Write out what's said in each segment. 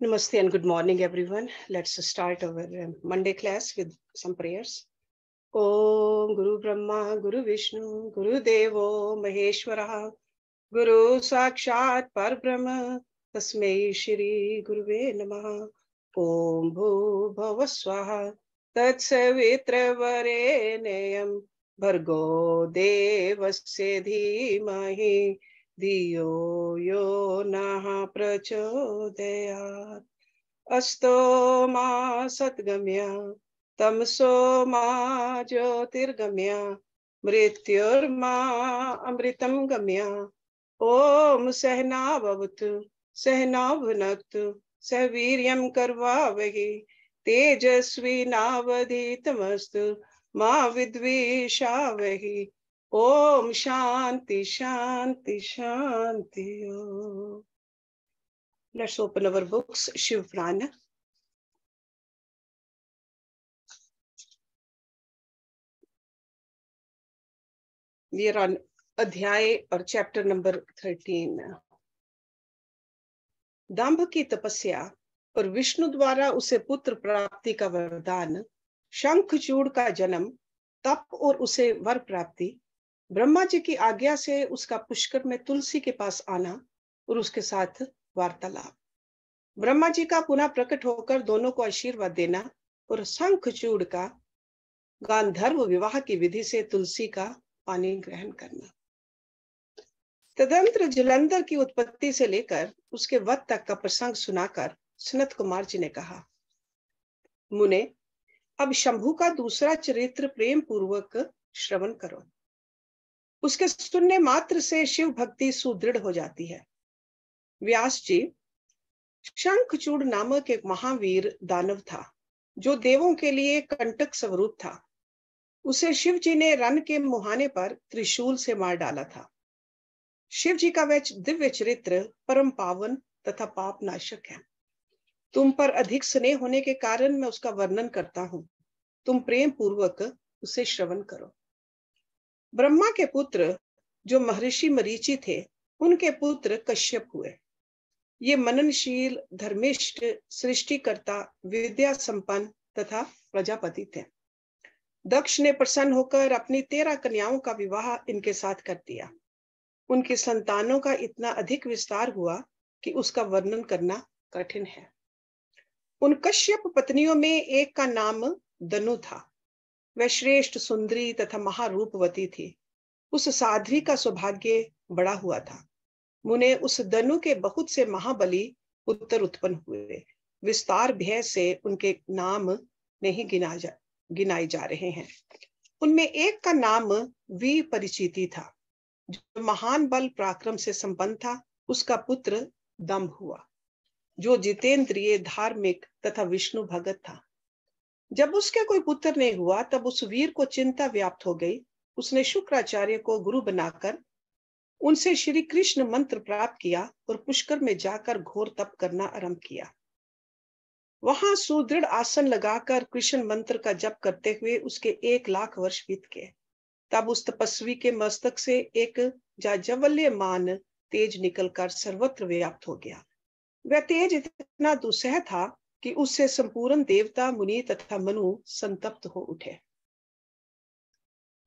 Namaste and good morning, everyone. Let's start our Monday class with some prayers. Om Guru Brahma, Guru Vishnu, Guru Devo Maheshwara, Guru Sakshat Parbrahma, Tasmai Shri Guruve Namaha. Om Bhu Bhava Swaha, Tat Savitra Vareneyam, Bhargo Devasya Dhimahi, Diyo yo naha prachodayat. Asto ma satgamya, tamso ma jyotirgamya, mrityur ma amritam gamya. Om sehna bhavatu, sehna bhunaktu, saviryam karvavahi, tejasvi navadhitamastu, ma vidvishavahi. Om Shanti Shanti Shanti Om. Let's open our books, Shiv Purana. We are on Adhyay or chapter number 13. दाम्भ की तपस्या और विष्णु द्वारा उसे पुत्र प्राप्ति का वरदान, शंखचूड़ का जन्म, तप और उसे वर प्राप्ति, ब्रह्मा जी की आज्ञा से उसका पुष्कर में तुलसी के पास आना और उसके साथ वार्तालाप, ब्रह्मा जी का पुनः प्रकट होकर दोनों को आशीर्वाद देना और शंखचूड़ का गांधर्व विवाह की विधि से तुलसी का पानी ग्रहण करना। तदंतर जलंधर की उत्पत्ति से लेकर उसके वध तक का प्रसंग सुनाकर सनत कुमार जी ने कहा, मुने, अब शंभु का दूसरा चरित्र प्रेम पूर्वक श्रवण करो। उसके सुनने मात्र से शिव भक्ति सुदृढ़ हो जाती है। व्यास जी, शंखचूड़ नामक एक महावीर दानव था जो देवों के लिए कंटक स्वरूप था। उसे शिव जी ने रन के मुहाने पर त्रिशूल से मार डाला था। शिव जी का वह दिव्य चरित्र परम पावन तथा पाप नाशक है। तुम पर अधिक स्नेह होने के कारण मैं उसका वर्णन करता हूँ। तुम प्रेम पूर्वक उसे श्रवण करो। ब्रह्मा के पुत्र जो महर्षि मरीचि थे, उनके पुत्र कश्यप हुए। ये मननशील, धर्मिष्ठ, सृष्टिकर्ता, विद्या संपन्न तथा प्रजापति थे। दक्ष ने प्रसन्न होकर अपनी 13 कन्याओं का विवाह इनके साथ कर दिया। उनकी संतानों का इतना अधिक विस्तार हुआ कि उसका वर्णन करना कठिन है। उन कश्यप पत्नियों में एक का नाम दनु था। वह श्रेष्ठ, सुंदरी तथा महारूपवती थी। उस साध्वी का सौभाग्य बड़ा हुआ था। मुने, उस दनु के बहुत से महाबली पुत्र उत्पन्न हुए। विस्तार भय से उनके नाम नहीं गिनाए जा रहे हैं। उनमें एक का नाम विपरिचिति था, जो महान बल पराक्रम से संपन्न था। उसका पुत्र दंभ हुआ, जो जितेंद्रिय, धार्मिक तथा विष्णु भगत था। जब उसके कोई पुत्र नहीं हुआ, तब उस वीर को चिंता व्याप्त हो गई। उसने शुक्राचार्य को गुरु बनाकर उनसे श्री कृष्ण मंत्र प्राप्त किया और पुष्कर में जाकर घोर तप करना आरंभ किया। वहां सुदृढ़ आसन लगाकर कृष्ण मंत्र का जप करते हुए उसके 1 लाख वर्ष बीत गए। तब उस तपस्वी के मस्तक से एक जाज्वल्यमान तेज निकलकर सर्वत्र व्याप्त हो गया। वह तेज इतना दुस्सह था कि उससे संपूर्ण देवता, मुनि तथा मनु संतप्त हो उठे।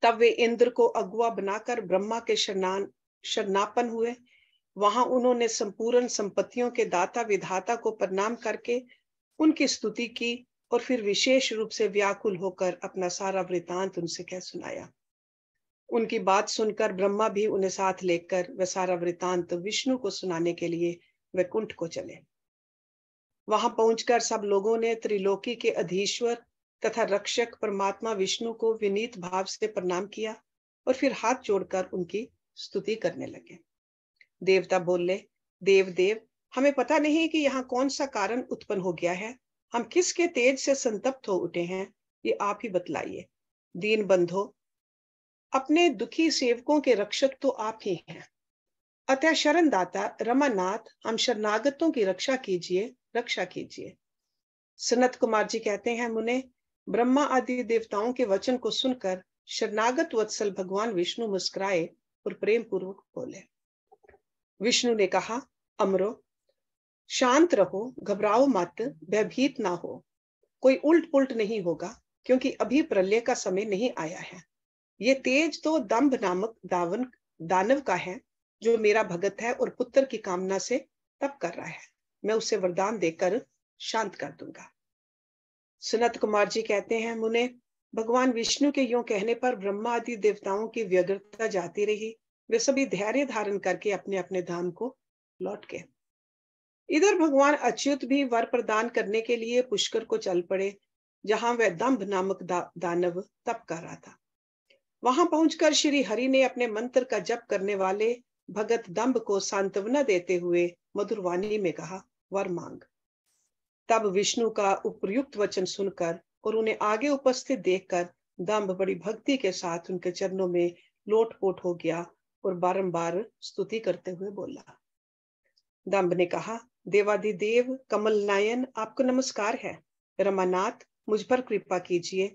तब वे इंद्र को अगुआ बनाकर ब्रह्मा के शरणापन्न हुए। वहां उन्होंने संपूर्ण संपत्तियों के दाता विधाता को प्रणाम करके उनकी स्तुति की और फिर विशेष रूप से व्याकुल होकर अपना सारा वृतांत उनसे कह सुनाया। उनकी बात सुनकर ब्रह्मा भी उन्हें साथ लेकर वह सारा वृतांत विष्णु को सुनाने के लिए वैकुंठ को चले। वहां पहुंचकर सब लोगों ने त्रिलोकी के अधीश्वर तथा रक्षक परमात्मा विष्णु को विनीत भाव से प्रणाम किया और फिर हाथ जोड़कर उनकी स्तुति करने लगे। देवता बोले, देव, हमें पता नहीं कि यहाँ कौन सा कारण उत्पन्न हो गया है। हम किसके तेज से संतप्त हो उठे हैं, ये आप ही बतलाइए। दीन बंधो, अपने दुखी सेवकों के रक्षक तो आप ही हैं। अतः शरण दाता रमानाथ, हम शरणागतों की रक्षा कीजिए। सनत कुमार जी कहते हैं, मुने, ब्रह्मा आदि देवताओं के वचन को सुनकर शरणागत वत्सल भगवान विष्णु मुस्कुराए और प्रेम पूर्वक बोले। विष्णु ने कहा, अमरो, शांत रहो, घबराओ मत, भयभीत ना हो। कोई उल्ट पुल्ट नहीं होगा, क्योंकि अभी प्रलय का समय नहीं आया है। ये तेज तो दंभ नामक दानव का है, जो मेरा भगत है और पुत्र की कामना से तप कर रहा है। मैं उसे वरदान देकर शांत कर दूंगा। सनत कुमार जी कहते हैं, मुने, भगवान विष्णु के यूं कहने पर ब्रह्मा आदि देवताओं की व्यग्रता जाती रही। वे सभी धैर्य धारण करके अपने अपने धाम को लौट गए। इधर भगवान अच्युत भी वर प्रदान करने के लिए पुष्कर को चल पड़े, जहां वह दंभ नामक दानव तप कर रहा था। वहां पहुंचकर श्री हरि ने अपने मंत्र का जप करने वाले भगत दंभ को सांत्वना देते हुए मधुर वाणी में कहा, वर मांग। तब विष्णु का उपयुक्त वचन सुनकर और उन्हें आगे उपस्थित देखकर दंभ बड़ी भक्ति के साथ उनके चरणों में लोटपोट हो गया और बारंबार स्तुति करते हुए बोला। दंभ ने कहा, देवाधिदेव कमल नयन, आपको नमस्कार है। रमानाथ, मुझ पर कृपा कीजिए।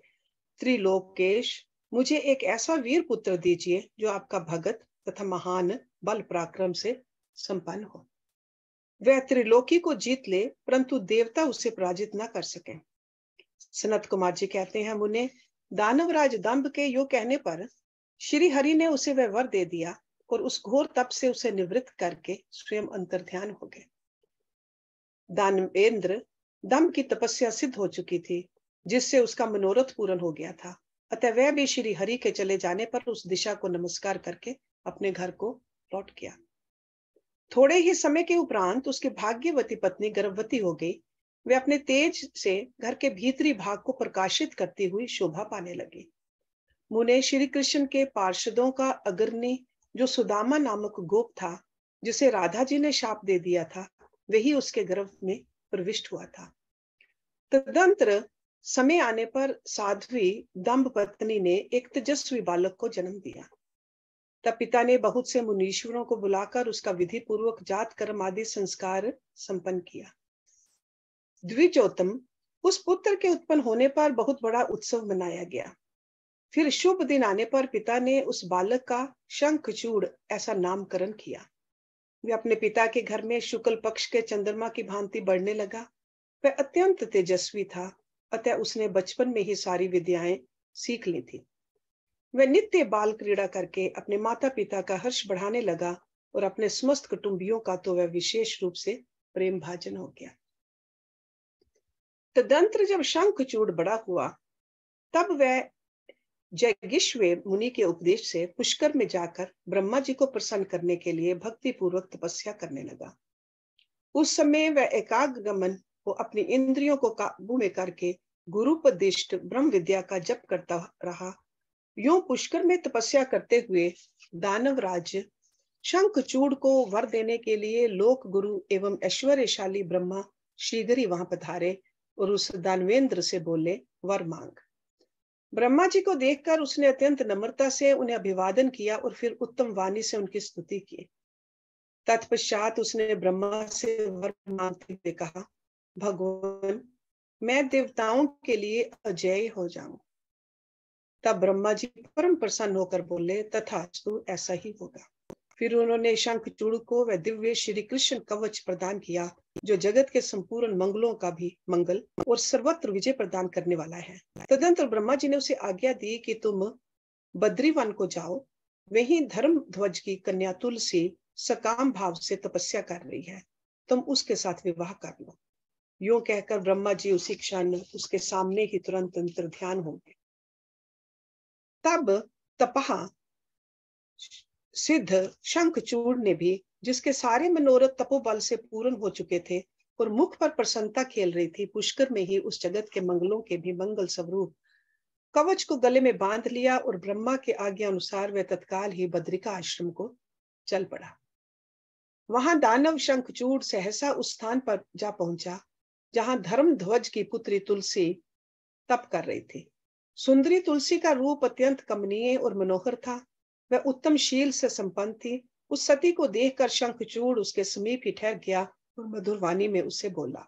त्रिलोकेश, मुझे एक ऐसा वीर पुत्र दीजिए जो आपका भगत तथा महान बल पराक्रम से संपन्न हो। वह त्रिलोकी को जीत ले, परंतु देवता उसे पराजित न कर सके। सनत कुमार जी कहते हैं, मुने, दानवराज दंभ के यो कहने पर श्री हरि ने उसे वह वर दे दिया और उस घोर तप से उसे निवृत्त करके स्वयं अंतर्ध्यान हो गए। दानवेंद्र दंभ की तपस्या सिद्ध हो चुकी थी, जिससे उसका मनोरथ पूर्ण हो गया था। अतः वह भी श्री हरि के चले जाने पर उस दिशा को नमस्कार करके अपने घर को लौट गया। थोड़े ही समय के उपरांत उसकी भाग्यवती पत्नी गर्भवती हो गई। वे अपने तेज से घर के भीतरी भाग को प्रकाशित करती हुई शोभा पाने लगी। मुने, श्री कृष्ण के पार्षदों का अग्रणी जो सुदामा नामक गोप था, जिसे राधा जी ने शाप दे दिया था, वही उसके गर्भ में प्रविष्ट हुआ था। तदंतर समय आने पर साध्वी दंभ पत्नी ने एक तेजस्वी बालक को जन्म दिया। तब पिता ने बहुत से मुनीश्वरों को बुलाकर उसका विधि पूर्वक जात कर्म आदि संस्कार संपन्न किया। द्विजोतम, उस पुत्र के उत्पन्न होने पर बहुत बड़ा उत्सव मनाया गया। फिर शुभ दिन आने पर पिता ने उस बालक का शंखचूड़ ऐसा नामकरण किया। वह अपने पिता के घर में शुक्ल पक्ष के चंद्रमा की भांति बढ़ने लगा। वह अत्यंत तेजस्वी था, अतः उसने बचपन में ही सारी विद्याएं सीख ली थी। वह नित्य बाल क्रीड़ा करके अपने माता पिता का हर्ष बढ़ाने लगा और अपने समस्त कुटुंबियों का तो वह विशेष रूप से प्रेम भाजन हो गया। तदंतर जब शंखचूड़ बड़ा हुआ, तब वह जैगिष्वे मुनि के उपदेश से पुष्कर में जाकर ब्रह्मा जी को प्रसन्न करने के लिए भक्ति पूर्वक तपस्या करने लगा। उस समय वह एकाग्रमन को अपनी इंद्रियों को काबू में करके गुरुपदिष्ट ब्रह्म विद्या का जप करता रहा। यूं पुष्कर में तपस्या करते हुए दानवराज शंखचूड़ को वर देने के लिए लोक गुरु एवं ऐश्वर्यशाली ब्रह्मा शीघ्र ही वहां पधारे और उस दानवेंद्र से बोले, वर मांग। ब्रह्मा जी को देखकर उसने अत्यंत नम्रता से उन्हें अभिवादन किया और फिर उत्तम वाणी से उनकी स्तुति की। तत्पश्चात उसने ब्रह्मा से वर मांगते हुए कहा, भगवान, मैं देवताओं के लिए अजय हो जाऊं। तब ब्रह्मा जी परम प्रसन्न होकर बोले, तथास्तु, ऐसा ही होगा। फिर उन्होंने शंखचूड़ को वह दिव्य श्री कृष्ण कवच प्रदान किया, जो जगत के संपूर्ण मंगलों का भी मंगल और सर्वत्र विजय प्रदान करने वाला है। तदंतर ब्रह्मा जी ने उसे आज्ञा दी कि तुम बद्रीवन को जाओ। वहीं धर्म ध्वज की कन्या तुलसी सकाम भाव से तपस्या कर रही है, तुम उसके साथ विवाह कर लो। यूं कहकर ब्रह्मा जी उसी क्षण उसके सामने ही तुरंत अंतर्ध्यान हो गए। तब तपहा सिद्ध शंखचूड़ ने भी, जिसके सारे मनोरथ तपोबल से पूर्ण हो चुके थे और मुख पर प्रसन्नता खेल रही थी, पुष्कर में ही उस जगत के मंगलों के भी मंगल स्वरूप कवच को गले में बांध लिया और ब्रह्मा के आज्ञा अनुसार वह तत्काल ही बद्रिका आश्रम को चल पड़ा। वहां दानव शंखचूड़ सहसा उस स्थान पर जा पहुंचा जहां धर्म ध्वज की पुत्री तुलसी तप कर रही थी। सुंदरी तुलसी का रूप अत्यंत कमनीय और मनोहर था। वह उत्तम शील से संपन्न थी। उस सती को देखकर शंखचूड़ उसके समीप ही ठहर गया और मधुर वाणी में उससे बोला।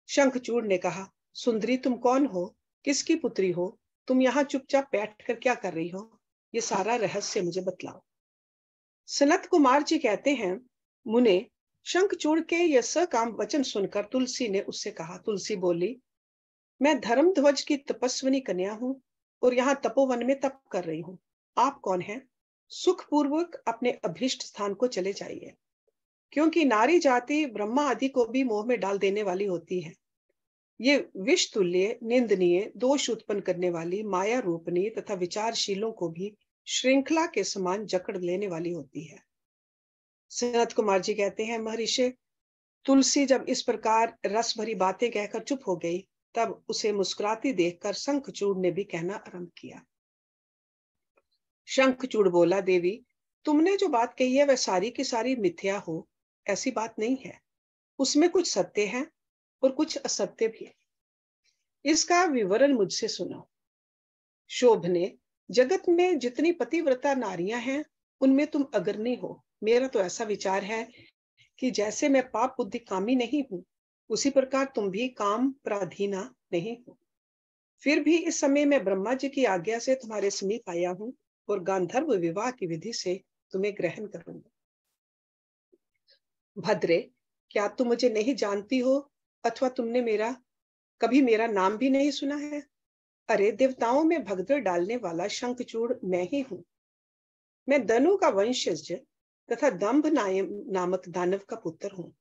शंखचूड़ ने कहा, सुंदरी, तुम कौन हो? किसकी पुत्री हो? तुम यहाँ चुपचाप बैठकर क्या कर रही हो? ये सारा रहस्य मुझे बतलाओ। सनत कुमार जी कहते हैं, मुने, शंखचूड़ के यह सकाम वचन सुनकर तुलसी ने उससे कहा, तुलसी बोली, मैं धर्मध्वज की तपस्विनी कन्या हूँ और यहाँ तपोवन में तप कर रही हूँ। आप कौन हैं? सुखपूर्वक अपने अभीष्ट स्थान को चले जाइए, क्योंकि नारी जाति ब्रह्मा आदि को भी मोह में डाल देने वाली होती है। ये विष तुल्य, निंदनीय, दोष उत्पन्न करने वाली, माया रूपनी तथा विचारशीलों को भी श्रृंखला के समान जकड़ लेने वाली होती है। सनत कुमार जी कहते हैं, महर्षि, तुलसी जब इस प्रकार रस भरी बातें कहकर चुप हो गई, तब उसे मुस्कुराती देखकर शंखचूड़ ने भी कहना आरंभ किया। शंखचूड़ बोला, देवी, तुमने जो बात कही है वह सारी की सारी मिथ्या हो, ऐसी बात नहीं है। उसमें कुछ सत्य है और कुछ असत्य भी। इसका विवरण मुझसे सुनो। शोभने, जगत में जितनी पतिव्रता नारियां हैं, उनमें तुम अग्रणी हो। मेरा तो ऐसा विचार है कि जैसे मैं पाप बुद्धि कामी नहीं हूं, उसी प्रकार तुम भी काम पराधीना नहीं हो। फिर भी इस समय मैं ब्रह्मा जी की आज्ञा से तुम्हारे समीप आया हूं और गांधर्व विवाह की विधि से तुम्हें ग्रहण करूंगा। भद्रे, क्या तुम मुझे नहीं जानती हो अथवा तुमने कभी मेरा नाम भी नहीं सुना है? अरे, देवताओं में भगदड़ डालने वाला शंखचूड़ मैं ही हूं। मैं दनु का वंशज तथा दंभ नामक दानव का पुत्र हूँ।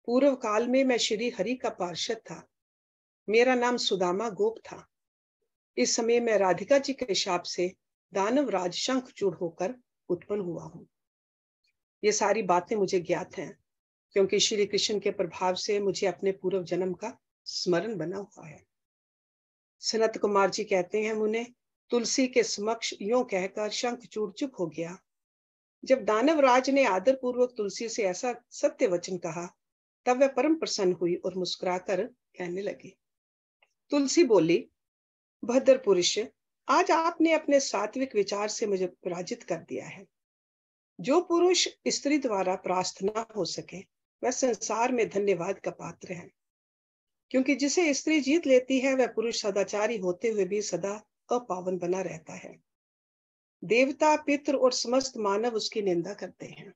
पूर्व काल में मैं श्री हरि का पार्षद था। मेरा नाम सुदामा गोप था। इस समय मैं राधिका जी के शाप से दानव राज शंखचूड़ होकर उत्पन्न हुआ हूँ। ये सारी बातें मुझे ज्ञात हैं, क्योंकि श्री कृष्ण के प्रभाव से मुझे अपने पूर्व जन्म का स्मरण बना हुआ है। सनत कुमार जी कहते हैं, मुने, तुलसी के समक्ष यूं कहकर शंखचूड़ चुप हो गया। जब दानव राज ने आदर पूर्वक तुलसी से ऐसा सत्य वचन कहा, तब वह परम प्रसन्न हुई और मुस्कुराकर कहने लगी। तुलसी बोली, भद्र पुरुष, आज आपने अपने सात्विक विचार से मुझे पराजित कर दिया है। जो पुरुष स्त्री द्वारा परास्त न हो सके, वह संसार में धन्यवाद का पात्र है, क्योंकि जिसे स्त्री जीत लेती है, वह पुरुष सदाचारी होते हुए भी सदा अपावन बना रहता है। देवता, पितृ और समस्त मानव उसकी निंदा करते हैं।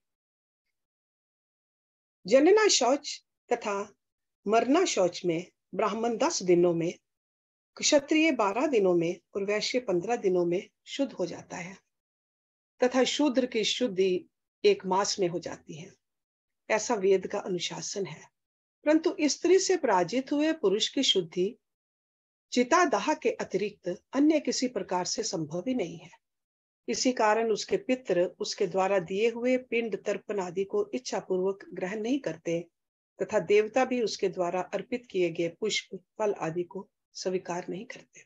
जनना शौच तथा मरना शौच में ब्राह्मण 10 दिनों में, क्षत्रिय 12 दिनों में और वैश्य 15 दिनों में शुद्ध हो जाता है, तथा शूद्र की शुद्धि 1 मास में हो जाती है। ऐसा वेद का अनुशासन है। परंतु स्त्री से पराजित हुए पुरुष की शुद्धि चितादाह के अतिरिक्त अन्य किसी प्रकार से संभव ही नहीं है। इसी कारण उसके पितृ उसके द्वारा दिए हुए पिंड तर्पण आदि को इच्छा पूर्वक ग्रहण नहीं करते, तथा देवता भी उसके द्वारा अर्पित किए गए पुष्प, फल आदि को स्वीकार नहीं करते।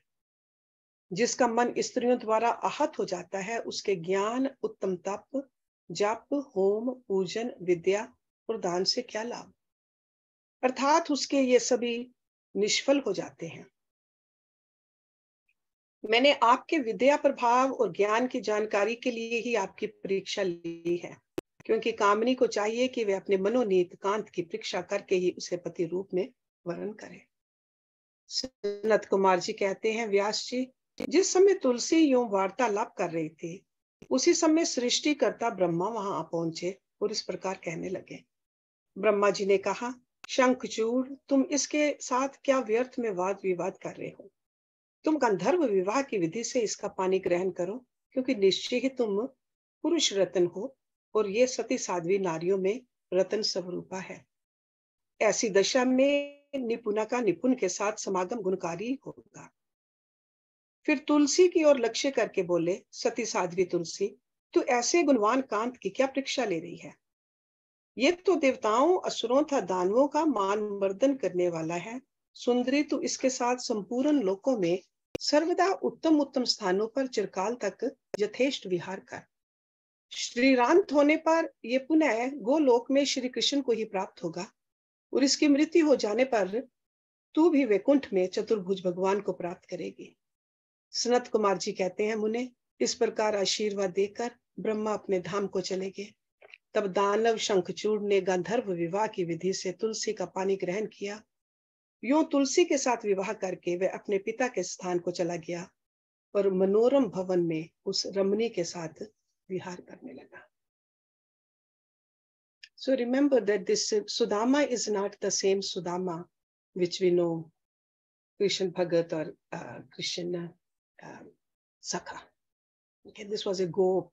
जिसका मन स्त्रियों द्वारा आहत हो जाता है, उसके ज्ञान, उत्तम तप, जप, होम, पूजन, विद्या और दान से क्या लाभ? अर्थात उसके ये सभी निष्फल हो जाते हैं। मैंने आपके विद्या प्रभाव और ज्ञान की जानकारी के लिए ही आपकी परीक्षा ली है, क्योंकि कामनी को चाहिए कि वे अपने मनोनीत कांत की परीक्षा करके ही उसे पति रूप में वर्ण करे। सनत कुमार जी कहते हैं, व्यास जी, जिस समय तुलसी यूं वार्तालाप कर रही थी, उसी समय सृष्टिकर्ता ब्रह्मा वहां आ पहुंचे और इस प्रकार कहने लगे। ब्रह्मा जी ने कहा, शंखचूड़, तुम इसके साथ क्या व्यर्थ में वाद विवाद कर रहे हो? तुम गंधर्व विवाह की विधि से इसका पानी ग्रहण करो, क्योंकि निश्चय ही तुम पुरुष रत्न हो और ये सती साध्वी नारियों में रत्न स्वरूपा है। ऐसी दशा में निपुणा का निपुण के साथ समागम गुणकारी होगा। फिर तुलसी की ओर लक्ष्य करके बोले, सती साध्वी तुलसी, तू ऐसे गुणवान कांत की क्या परीक्षा ले रही है? ये तो देवताओं, असुरों तथा दानवों का मान वर्धन करने वाला है। सुंदरी, तू इसके साथ संपूर्ण लोकों में सर्वदा उत्तम उत्तम स्थानों पर चिरकाल तक यथेष्ट विहार कर। श्रीरांत होने पर यह पुनः गोलोक में श्री कृष्ण को ही प्राप्त होगा, और इसकी मृत्यु हो जाने पर तू भी वैकुंठ में चतुर्भुज भगवान को प्राप्त करेगी। सनत कुमार जी कहते हैं, मुने, इस प्रकार आशीर्वाद देकर ब्रह्मा अपने धाम को चले गए। तब दानव शंखचूड़ ने गंधर्व विवाह की विधि से तुलसी का पानी ग्रहण किया। यूं तुलसी के साथ विवाह करके वह अपने पिता के स्थान को चला गया और मनोरम भवन में उस रमणी के साथ विहार करने लगा। So remember that this Sudama is not the same Sudama which we know, Krishna Bhagat or Krishna Sakha. Okay, this was a gop,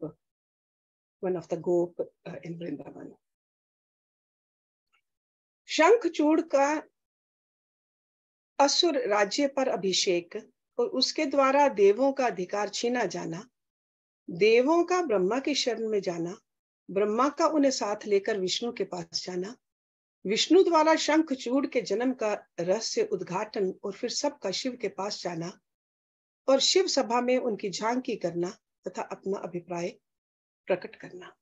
one of the gop in Vrindavan. Shankhachud का असुर राज्य पर अभिषेक और उसके द्वारा देवों का अधिकार छीना जाना, देवों का ब्रह्मा की शरण में जाना, ब्रह्मा का उन्हें साथ लेकर विष्णु के पास जाना, विष्णु द्वारा शंखचूड़ के जन्म का रहस्य उद्घाटन और फिर सबका शिव के पास जाना और शिव सभा में उनकी झांकी करना तथा अपना अभिप्राय प्रकट करना।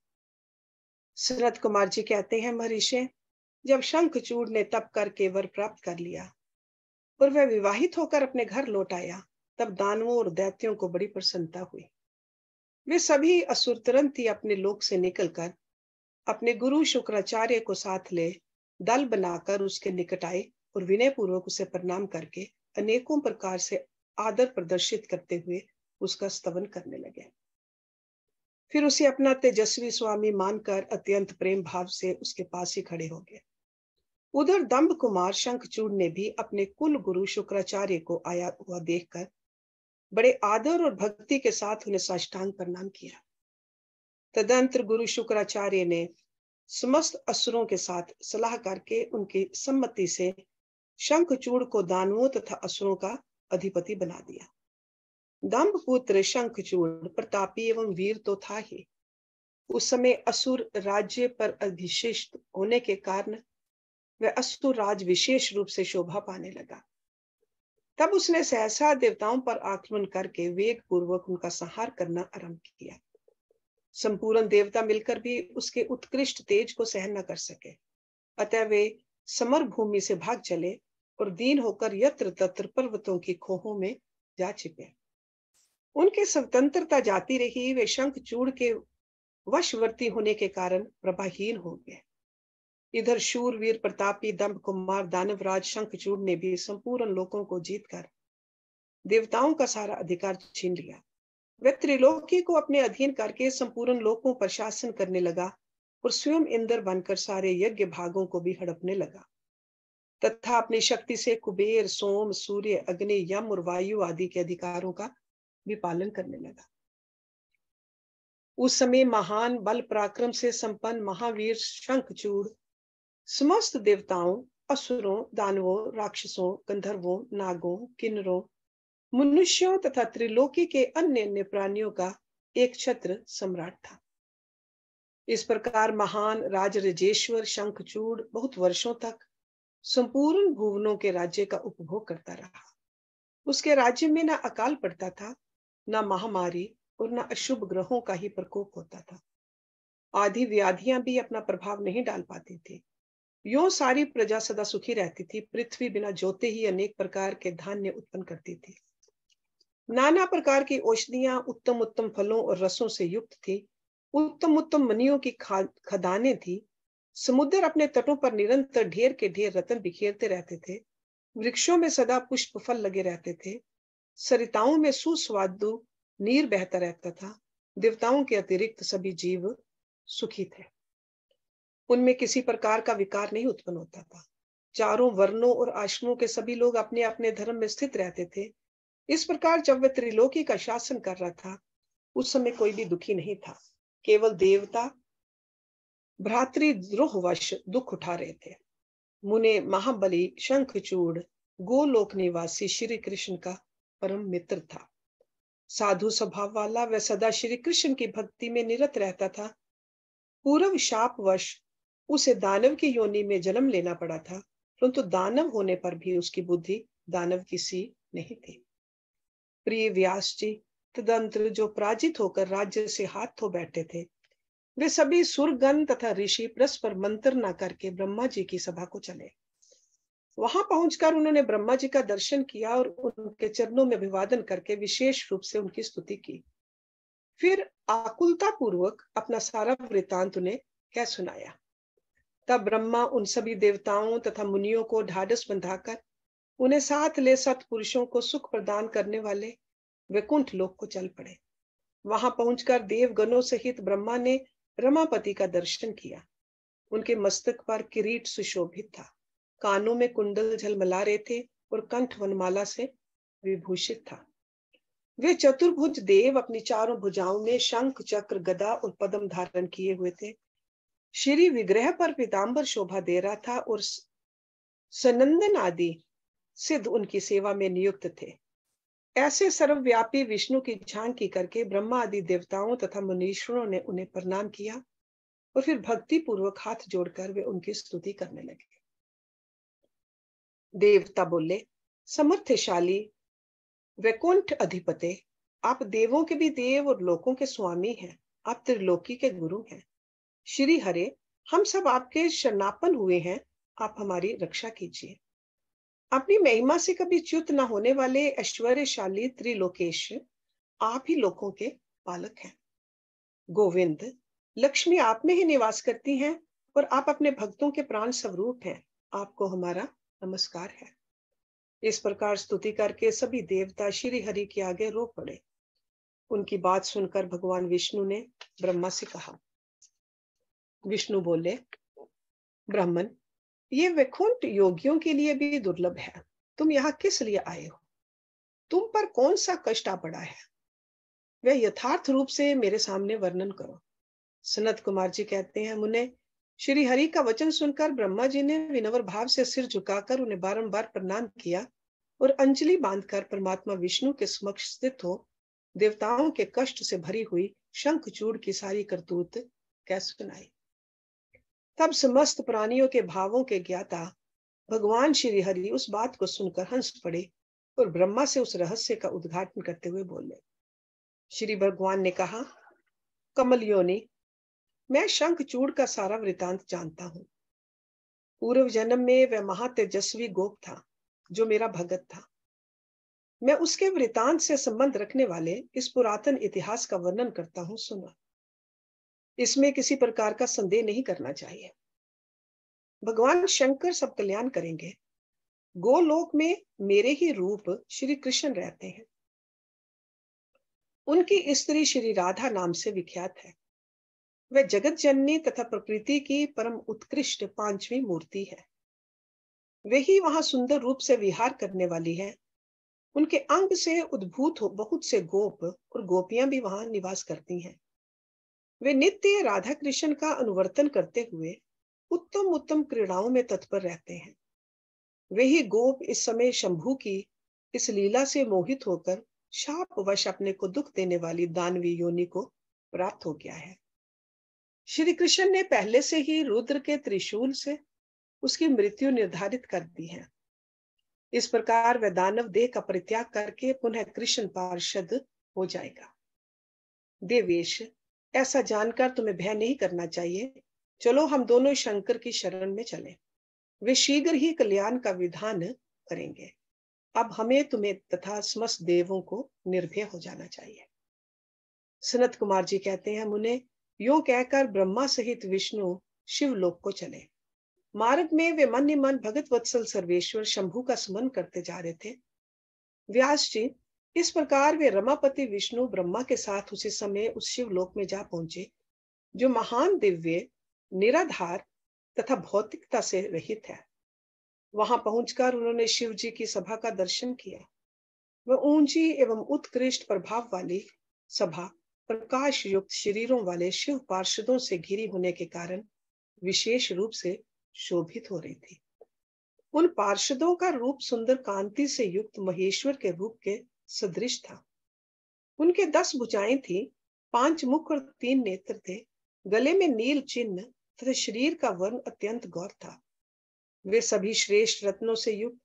सनत कुमार जी कहते हैं, महर्षि, जब शंखचूड़ ने तप करके वर प्राप्त कर लिया और वह विवाहित होकर अपने घर लौट आया, तब दानवों और दैत्यों को बड़ी प्रसन्नता हुई। वे सभी असुर तुरंत ही अपने लोक से निकलकर अपने गुरु शुक्राचार्य को साथ ले दल बनाकर उसके निकट आए और विनय पूर्वक उसे प्रणाम करके अनेकों प्रकार से आदर प्रदर्शित करते हुए उसका स्तवन करने लगे। फिर उसे अपना तेजस्वी स्वामी मानकर अत्यंत प्रेम भाव से उसके पास ही खड़े हो गए। उधर दंभ कुमार शंखचूड़ ने भी अपने कुल गुरु शुक्राचार्य को आया हुआ देखकर बड़े आदर और भक्ति के साथ उन्हें साष्टांग प्रणाम किया। तदंतर गुरु शुक्राचार्य ने समस्त असुरों के साथ सलाह करके उनकी सम्मति से शंखचूड़ को दानवों तथा असुरों का अधिपति बना दिया। दंभ पुत्र शंखचूड़ प्रतापी एवं वीर तो था ही, उस समय असुर राज्य पर अधिष्ठित होने के कारण वह असुर राज विशेष रूप से शोभा पाने लगा। तब उसने सहसा देवताओं पर आक्रमण करके वेग पूर्वक उनका संहार करना आरंभ किया। संपूर्ण देवता मिलकर भी उसके उत्कृष्ट तेज को सहन न कर सके, अतः वे समर भूमि से भाग चले और दीन होकर यत्र तत्र पर्वतों की खोहों में जा छिपे। उनकी स्वतंत्रता जाती रही, वे शंखचूड़ के वशवर्ती होने के कारण प्रभाहीन हो गए। इधर शूरवीर प्रतापी दंभ कुमार दानवराज शंखचूड़ ने भी संपूर्ण लोकों को जीतकर देवताओं का सारा अधिकार छीन लिया। वह त्रिलोकी को अपने अधीन करके संपूर्ण लोकों पर शासन करने लगा और स्वयं इंद्र बनकर सारे यज्ञ भागों को भी हड़पने लगा तथा अपनी शक्ति से कुबेर, सोम, सूर्य, अग्नि, यम और वायु आदि के अधिकारों का भी पालन करने लगा। उस समय महान बल पराक्रम से संपन्न महावीर शंखचूड़ समस्त देवताओं, असुरों, दानवों, राक्षसों, गंधर्वों, नागों, किन्नरों, मनुष्यों तथा त्रिलोकी के अन्य अन्य प्राणियों का एक छत्र सम्राट था। इस प्रकार महान राजराजेश्वर शंखचूड़ बहुत वर्षों तक संपूर्ण भुवनों के राज्य का उपभोग करता रहा। उसके राज्य में न अकाल पड़ता था, न महामारी और न अशुभ ग्रहों का ही प्रकोप होता था। आदि व्याधियां भी अपना प्रभाव नहीं डाल पाती थी। यूं सारी प्रजा सदा सुखी रहती थी। पृथ्वी बिना जोते ही अनेक प्रकार के धान्य उत्पन्न करती थी। नाना प्रकार की औषधियां उत्तम उत्तम फलों और रसों से युक्त थी। उत्तम उत्तम मणियों की खदानें थी। समुद्र अपने तटों पर निरंतर ढेर के ढेर रत्न बिखेरते रहते थे। वृक्षों में सदा पुष्प फल लगे रहते थे। सरिताओं में सुस्वादु नीर बहता रहता था। देवताओं के अतिरिक्त सभी जीव सुखी थे। उनमें किसी प्रकार का विकार नहीं उत्पन्न होता था। चारों वर्णों और आश्रमों के सभी लोग अपने अपने धर्म में स्थित रहते थे। इस प्रकार जब वह त्रिलोकी का शासन कर रहा था, उस समय कोई भी दुखी नहीं था। केवल देवता भ्रातृद्रोहवश दुख उठा रहे थे। मुने महाबली शंखचूड़ गोलोक निवासी श्री कृष्ण का परम मित्र था। साधु स्वभाव वाला वह सदा श्री कृष्ण की भक्ति में निरत रहता था। पूर्व शापवश उसे दानव की योनि में जन्म लेना पड़ा था, परंतु दानव होने पर भी उसकी बुद्धि दानव की सी नहीं थी। प्रिय व्यास जी तदंतर जो पराजित होकर राज्य से हाथ धो बैठे थे, वे सभी सुरगण तथा ऋषि परस्पर मंत्रणा करके ब्रह्मा जी की सभा को चले। वहां पहुंचकर उन्होंने ब्रह्मा जी का दर्शन किया और उनके चरणों में अभिवादन करके विशेष रूप से उनकी स्तुति की। फिर आकुलता पूर्वक अपना सारा वृतांत उन्हें कह सुनाया। तब ब्रह्मा उन सभी देवताओं तथा मुनियों को ढाढ़स बंधाकर उन्हें साथ ले सत्पुरुषों को सुख प्रदान करने वाले वैकुंठ लोक को चल पड़े। वहां पहुंचकर देवगणों सहित ब्रह्मा ने रमापति का दर्शन किया। उनके मस्तक पर किरीट सुशोभित था, कानों में कुंडल झलमला रहे थे और कंठ वनमाला से विभूषित था। वे चतुर्भुज देव अपनी चारों भुजाओं में शंख, चक्र, गदा और पद्म धारण किए हुए थे। श्री विग्रह पर पीतांबर शोभा दे रहा था और सनंदन आदि सिद्ध उनकी सेवा में नियुक्त थे। ऐसे सर्वव्यापी विष्णु की झांकी करके ब्रह्मा आदि देवताओं तथा मुनीश्वरों ने उन्हें प्रणाम किया और फिर भक्ति पूर्वक हाथ जोड़कर वे उनकी स्तुति करने लगे। देवता बोले, समर्थशाली वैकुंठ अधिपते, आप देवों के भी देव और लोकों के स्वामी हैं, आप त्रिलोकी के गुरु हैं। श्री हरे, हम सब आपके शरणापन हुए हैं, आप हमारी रक्षा कीजिए। अपनी महिमा से कभी च्युत न होने वाले ऐश्वर्यशाली त्रिलोकेश, आप ही लोकों के पालक हैं। गोविंद, लक्ष्मी आप में ही निवास करती हैं और आप अपने भक्तों के प्राण स्वरूप हैं, आपको हमारा नमस्कार है। इस प्रकार स्तुति करके सभी देवता श्री हरि के आगे रो पड़े। उनकी बात सुनकर भगवान विष्णु ने ब्रह्मा से कहा। विष्णु बोले, ब्राह्मण, ये वैकुंठ योगियों के लिए भी दुर्लभ है। तुम यहाँ किस लिए आए हो? तुम पर कौन सा कष्ट आ पड़ा है? वह यथार्थ रूप से मेरे सामने वर्णन करो। सनत कुमार जी कहते हैं, मुने, श्री हरि का वचन सुनकर ब्रह्मा जी ने विनम्र भाव से सिर झुकाकर उन्हें बारंबार प्रणाम किया और अंजलि बांधकर परमात्मा विष्णु के समक्ष स्थित हो देवताओं के कष्ट से भरी हुई शंखचूड़ की सारी करतूत कह सुनाई। तब समस्त प्राणियों के भावों के ज्ञाता भगवान श्री हरि उस बात को सुनकर हंस पड़े और ब्रह्मा से उस रहस्य का उद्घाटन करते हुए बोले। श्री भगवान ने कहा, कमल योनि, मैं शंखचूड़ का सारा वृतांत जानता हूं। पूर्व जन्म में वह महातेजस्वी गोप था जो मेरा भगत था। मैं उसके वृतांत से संबंध रखने वाले इस पुरातन इतिहास का वर्णन करता हूं, सुना। इसमें किसी प्रकार का संदेह नहीं करना चाहिए। भगवान शंकर सब कल्याण करेंगे। गोलोक में मेरे ही रूप श्री कृष्ण रहते हैं। उनकी स्त्री श्री राधा नाम से विख्यात है। वह जगत जननी तथा प्रकृति की परम उत्कृष्ट पांचवी मूर्ति है। वही वहां सुंदर रूप से विहार करने वाली है। उनके अंग से उद्भूत हो बहुत से गोप और गोपियां भी वहां निवास करती हैं। वे नित्य राधा कृष्ण का अनुवर्तन करते हुए उत्तम उत्तम क्रीड़ाओं में तत्पर रहते हैं। वही गोप इस समय शंभू की इस लीला से मोहित होकर शापवश अपने को दुख देने वाली दानवी योनि को प्राप्त हो गया है। श्री कृष्ण ने पहले से ही रुद्र के त्रिशूल से उसकी मृत्यु निर्धारित कर दी है। इस प्रकार वह दानव देह का परित्याग करके पुनः कृष्ण पार्षद हो जाएगा। देवेश, ऐसा जानकर तुम्हें भय नहीं करना चाहिए। चलो हम दोनों शंकर की शरण में चलें। वे शीघ्र ही कल्याण का विधान करेंगे। अब हमें तुम्हें तथा समस्त देवों को निर्भय हो जाना चाहिए। सनत कुमार जी कहते हैं, मुने, यूं कहकर ब्रह्मा सहित विष्णु शिवलोक को चले। मार्ग में वे मन ही मन भगत वत्सल सर्वेश्वर शंभू का स्मरण करते जा रहे थे। व्यास जी, इस प्रकार वे रमापति विष्णु ब्रह्मा के साथ उसी समय उस शिवलोक में जा पहुंचे जो महान दिव्य, निराधार तथा भौतिकता से रहित है। वहां पहुंचकर उन्होंने शिव जी की सभा का दर्शन किया। वह ऊंची एवं उत्कृष्ट प्रभाव वाली सभा प्रकाश युक्त शरीरों वाले शिव पार्षदों से घिरी होने के कारण विशेष रूप से शोभित हो रही थी। उन पार्षदों का रूप सुंदर कांति से युक्त महेश्वर के रूप के सदृश था। उनके 10 भुजाएं थी, 5 मुख और 3 नेत्र थे। गले में नील चिन्ह तथा शरीर का वर्ण अत्यंत गौर था। वे सभी श्रेष्ठ रत्नों से युक्त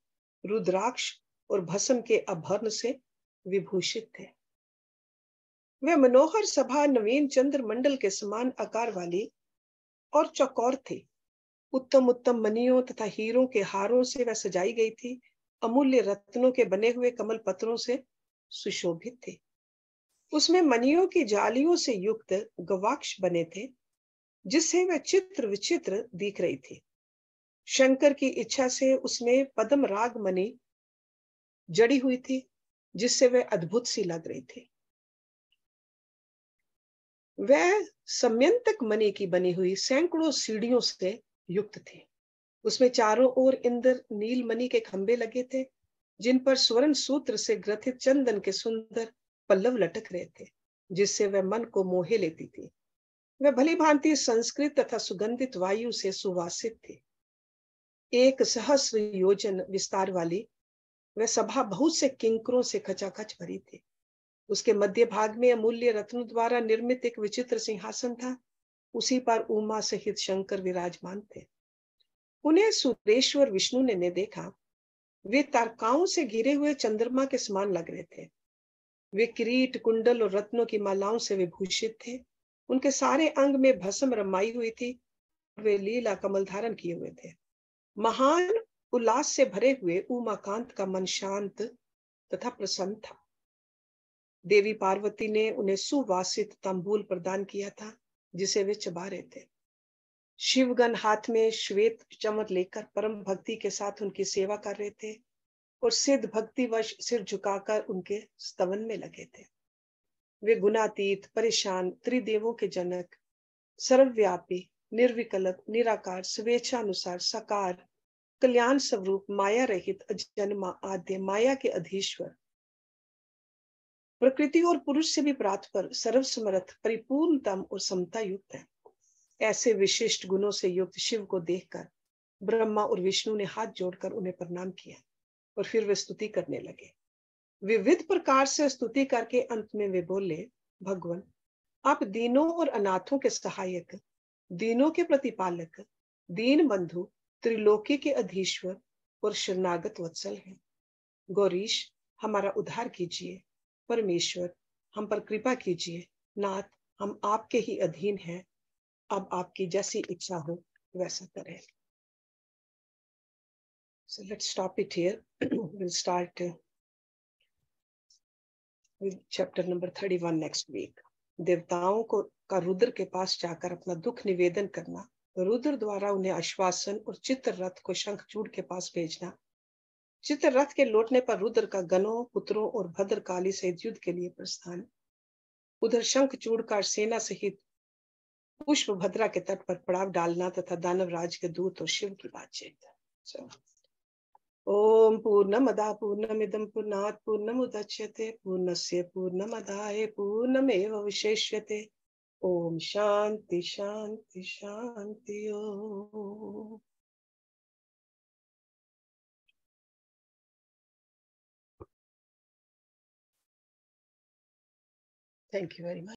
रुद्राक्ष और भस्म के आभरण से विभूषित थे। वे मनोहर सभा नवीन चंद्र मंडल के समान आकार वाली और चौकोर थी। उत्तम उत्तम मणियों तथा हीरों के हारों से वह सजाई गई थी। अमूल्य रत्नों के बने हुए कमल पत्रों से सुशोभित थी। उसमें मणियों की जालियों से युक्त गवाक्ष बने थे, जिससे वह चित्र विचित्र दिख रही थी। शंकर की इच्छा से उसमें पद्म राग मणि जड़ी हुई थी, जिससे वह अद्भुत सी लग रही थी। वह सम्यंतक मणि की बनी हुई सैकड़ों सीढ़ियों से युक्त थी। उसमें चारों ओर इंद्र नील मणि के खंभे लगे थे, जिन पर स्वर्ण सूत्र से ग्रथित चंदन के सुंदर पल्लव लटक रहे थे, जिससे वह मन को मोहे लेती थी। वह भली भांति संस्कृत तथा सुगंधित वायु से सुवासित थी। एक सहस्र योजन विस्तार वाली वह सभा बहुत से किंकरों से खचाखच भरी थी। उसके मध्य भाग में अमूल्य रत्नों द्वारा निर्मित एक विचित्र सिंहासन था। उसी पर उमा सहित शंकर विराजमान थे। उन्हें सुरेश्वर विष्णु ने देखा। वे तारकाओं से घिरे हुए चंद्रमा के समान लग रहे थे। वे किरीट, कुंडल और रत्नों की मालाओं से विभूषित थे। उनके सारे अंग में भस्म रमाई हुई थी। वे लीला कमल धारण किए हुए थे। महान उल्लास से भरे हुए उमाकांत का मन शांत तथा प्रसन्न था। देवी पार्वती ने उन्हें सुवासित तंबूल प्रदान किया था, जिसे वे चबा रहे थे। शिवगण हाथ में श्वेत चमर लेकर परम भक्ति के साथ उनकी सेवा कर रहे थे और सिद्ध भक्तिवश सिर झुकाकर उनके स्तवन में लगे थे। वे गुणातीत, परेशान, त्रिदेवों के जनक, सर्वव्यापी, निर्विकल्प, निराकार, स्वेच्छानुसार, साकार, कल्याण स्वरूप, माया रहित, अजन्मा, आद्य, माया के अधीश्वर, प्रकृति और पुरुष से भी प्रातपर, सर्वसमर्थ, परिपूर्णतम और समता युक्त है। ऐसे विशिष्ट गुणों से युक्त शिव को देखकर ब्रह्मा और विष्णु ने हाथ जोड़कर उन्हें प्रणाम किया और फिर वे स्तुति करने लगे। विविध प्रकार से स्तुति करके अंत में वे बोले, भगवान, आप दीनों और अनाथों के सहायक, दीनों के प्रतिपालक, दीन बंधु, त्रिलोकी के अधीश्वर और शरणागत वत्सल हैं। गौरीश, हमारा उद्धार कीजिए। परमेश्वर, हम पर कृपा कीजिए। नाथ, हम आपके ही अधीन हैं। अब आपकी जैसी इच्छा हो वैसा करें। So let's stop it here. We'll start with chapter number 31 next week. देवताओं को का रुद्र के पास जाकर अपना दुख निवेदन करना, रुद्र द्वारा उन्हें आश्वासन और चित्ररथ को शंखचूड़ के पास भेजना, चित्ररथ के लौटने पर रुद्र का गणों, पुत्रों और भद्रकाली सहित युद्ध के लिए प्रस्थान। उधर शंखचूड़ का सेना सहित पुष्पभद्रा के तट पर पड़ाव डालना तथा दानवराज के दूत और शिव की बातचीत। So, ओम पूर्णमदा पूर्णमिदं पूर्णात् पूर्णमुदच्यते पूर्णस्य पूर्णमदाय पूर्णमेवावशिष्यते। ओम शांति शांति Shanti Om. Thank you very much.